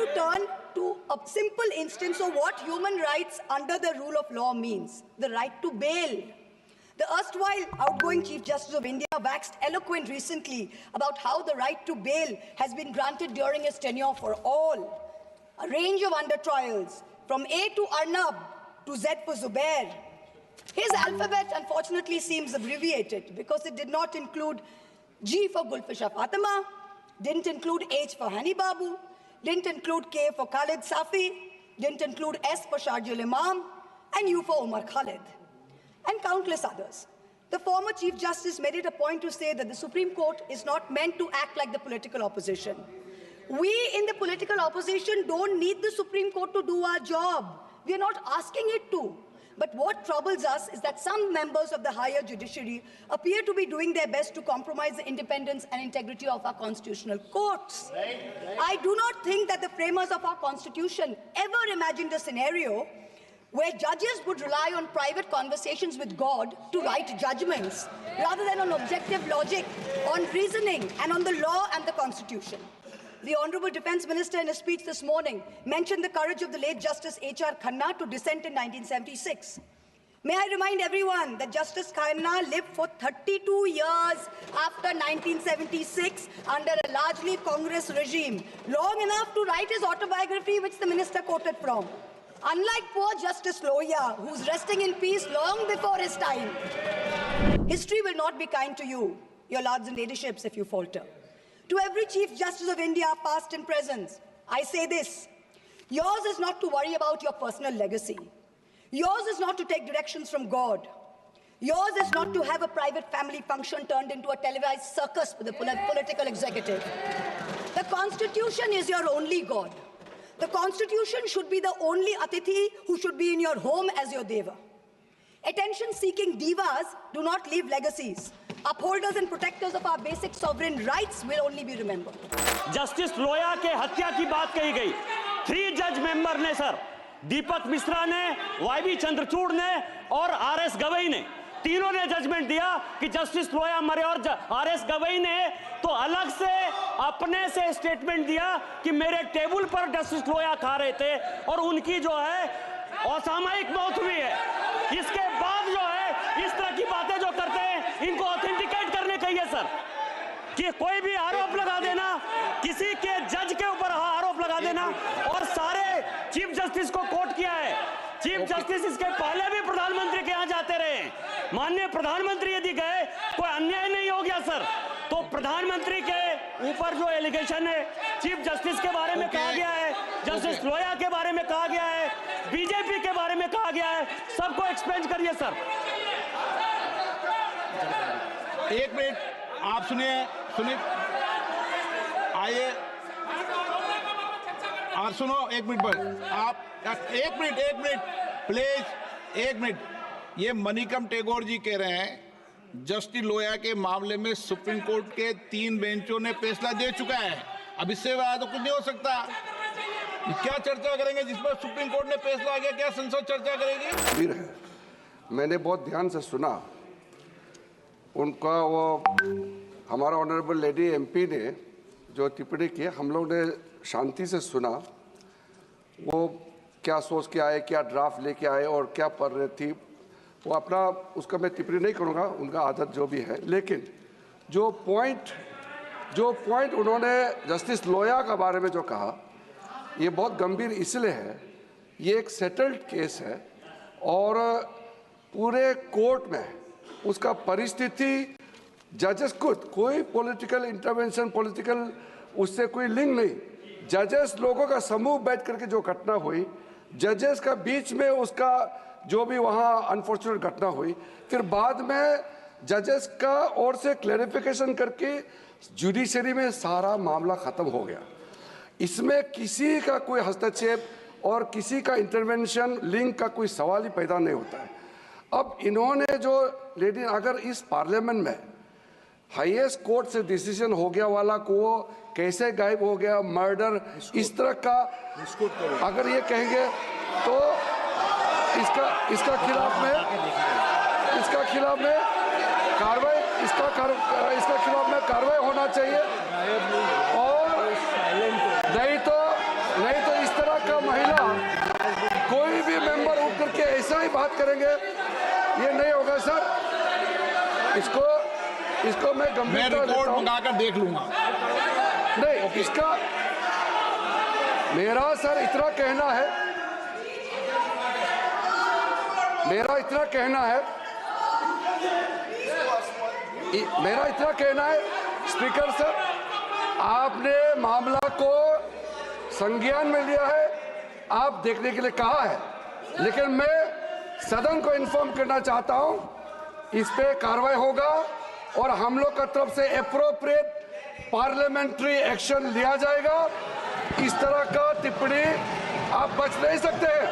to turn to a simple instance of what human rights under the rule of law means, the right to bail. The erstwhile outgoing Chief Justice of India waxed eloquent recently about how the right to bail has been granted during his tenure for all. A range of under-trials, from A to Arnab to Z for Zubair. His alphabet, unfortunately, seems abbreviated because it did not include G for Gulfisha Fatima, didn't include H for Hani Babu, didn't include K for Khalid Safi, didn't include S for Sharjul Imam, and U for Umar Khalid, and countless others. The former Chief Justice made it a point to say that the Supreme Court is not meant to act like the political opposition. We in the political opposition don't need the Supreme Court to do our job. We are not asking it to. But what troubles us is that some members of the higher judiciary appear to be doing their best to compromise the independence and integrity of our constitutional courts. I do not think that the framers of our constitution ever imagined a scenario where judges would rely on private conversations with God to write judgments, rather than on objective logic, on reasoning, and on the law and the Constitution. The Honourable Defence Minister, in a speech this morning, mentioned the courage of the late Justice H.R. Khanna to dissent in 1976. May I remind everyone that Justice Khanna lived for 32 years after 1976 under a largely Congress regime, long enough to write his autobiography, which the minister quoted from. Unlike poor Justice Lohia, who's resting in peace long before his time, history will not be kind to you, your lords and ladyships, if you falter. To every Chief Justice of India, past and present, I say this: yours is not to worry about your personal legacy. Yours is not to take directions from God. Yours is not to have a private family function turned into a televised circus with the political executive. The Constitution is your only God. The Constitution should be the only Atithi who should be in your home as your Deva. Attention-seeking divas do not leave legacies. Upholders and protectors of our basic sovereign rights will only be remembered. Justice Loya के हत्या की बात कही गई। 3 जज member ने sir, दीपक मिश्रा ने, YB Chandrachud ने और आरएस गवई ने, तीनों ने जजमेंट दिया कि जस्टिस लोया मरे। और आरएस गवई ने तो अलग से अपने से स्टेटमेंट दिया कि मेरे टेबल पर जस्टिस लोया खा रहे थे और उनकी जो है असामयिक मौत हुई है। इसके बाद जो है इस तरह की बातें जो करते हैं, इनको ऑथेंटिकेट करने चाहिए सर, कि कोई भी आरोप लगा देना, किसी के जज के ऊपर आरोप लगा देना। और सारे चीफ जस्टिस को कोट किया है। चीफ जस्टिस इसके पहले भी प्रधानमंत्री के यहाँ जाते रहे। माननीय प्रधानमंत्री यदि गए, कोई अन्याय नहीं हो गया सर। तो प्रधानमंत्री के ऊपर जो एलिगेशन है, चीफ जस्टिस के बारे में कहा गया है, जस्टिस लोया के बारे में कहा गया है, बीजेपी के बारे में कहा गया है, सबको एक्सप्लेन करिए सर। एक मिनट आप सुनिए, आइए और सुनो। एक मिनट पर आप एक मिनट प्लीज, एक मिनट। ये मणिकम टेगोर जी कह रहे हैं जस्टिस लोया के मामले में सुप्रीम कोर्ट के 3 बेंचों ने फैसला दे चुका है। अब इससे ज्यादा तो कुछ नहीं हो सकता। क्या चर्चा करेंगे जिस पर सुप्रीम कोर्ट ने फैसला आ गया? क्या संसद चर्चा करेगी? मैंने बहुत ध्यान से सुना उनका, वो हमारा ऑनरेबल लेडी एमपी ने जो टिप्पणी की, हम लोग ने शांति से सुना। वो क्या सोच के आए, क्या ड्राफ्ट लेके आए और क्या पढ़ रही थी, वो अपना, उसका मैं टिप्पणी नहीं करूँगा, उनका आदत जो भी है। लेकिन जो पॉइंट उन्होंने जस्टिस लोया के बारे में जो कहा, ये बहुत गंभीर इसलिए है, ये एक सेटल्ड केस है और पूरे कोर्ट में उसका परिस्थिति, जजेस खुद, कोई पॉलिटिकल इंटरवेंशन, पॉलिटिकल उससे कोई लिंक नहीं, जजेस लोगों का समूह बैठ करके जो घटना हुई, जजेस का बीच में उसका जो भी वहाँ अनफॉर्चुनेट घटना हुई, फिर बाद में जजेस का ओर से क्लैरिफिकेशन करके जुडिशरी में सारा मामला ख़त्म हो गया। इसमें किसी का कोई हस्तक्षेप और किसी का इंटरवेंशन, लिंक का कोई सवाल ही पैदा नहीं होता है। अब इन्होंने जो लेडी, अगर इस पार्लियामेंट में हाईएस्ट कोर्ट से डिसीजन हो गया वाला को कैसे गायब हो गया, मर्डर, इस तरह का अगर ये कहेंगे तो इसका खिलाफ में कार्रवाई, इसका खिलाफ में कार्रवाई होना चाहिए। और नहीं बात करेंगे, ये नहीं होगा सर। इसको मैं मैं गंभीरता रिपोर्ट लेता हूं। मंगाकर देख लूंगा। नहीं, इसका मेरा सर इतना कहना है, स्पीकर सर, आपने मामला को संज्ञान में लिया है, आप देखने के लिए कहा है, लेकिन मैं सदन को इन्फॉर्म करना चाहता हूं, इस पे कार्रवाई होगा और हम लोग का तरफ से एप्रोप्रिएट पार्लियामेंट्री एक्शन लिया जाएगा। इस तरह का टिप्पणी आप बच नहीं सकते हैं।